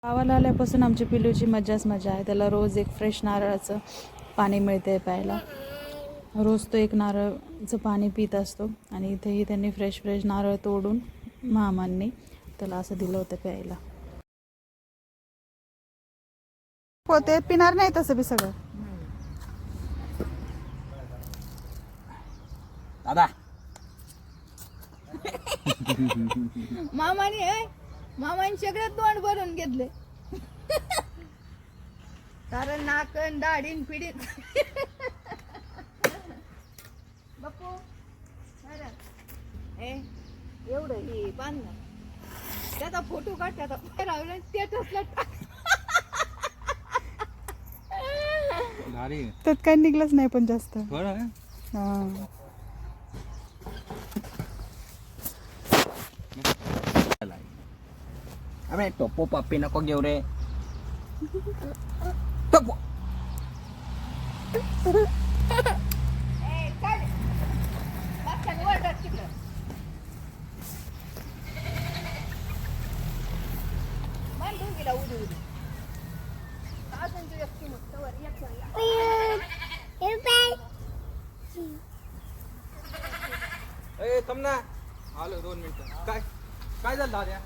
गावाला आल्यापासून आमच्या पिल्लूची मजाच मजा आहे. त्याला रोज एक फ्रेश नारळाचं पाणी मिळते प्यायला. रोज तो एक नारळाचं पाणी पित असतो आणि इथेही त्यांनी फ्रेश नारळ तोडून मामांनी त्याला असं दिलं होतं प्यायला. हो ते पिणार नाही तसं बी सगळं. दादा मामाने सगळं तोंड भरून घेतले. कारण नाकन दाढीन पिढीत बापू एवढं हे बांधणार त्याचा फोटो काढ त्याचा स्टेटसला टाक. त्यात काही निघलंच नाही पण जास्त. हा अबे टोपो पप्पी नको घेऊ रे. टोपो थांब ना. आलो 2 मिनिटं. काय झालं दाद्या?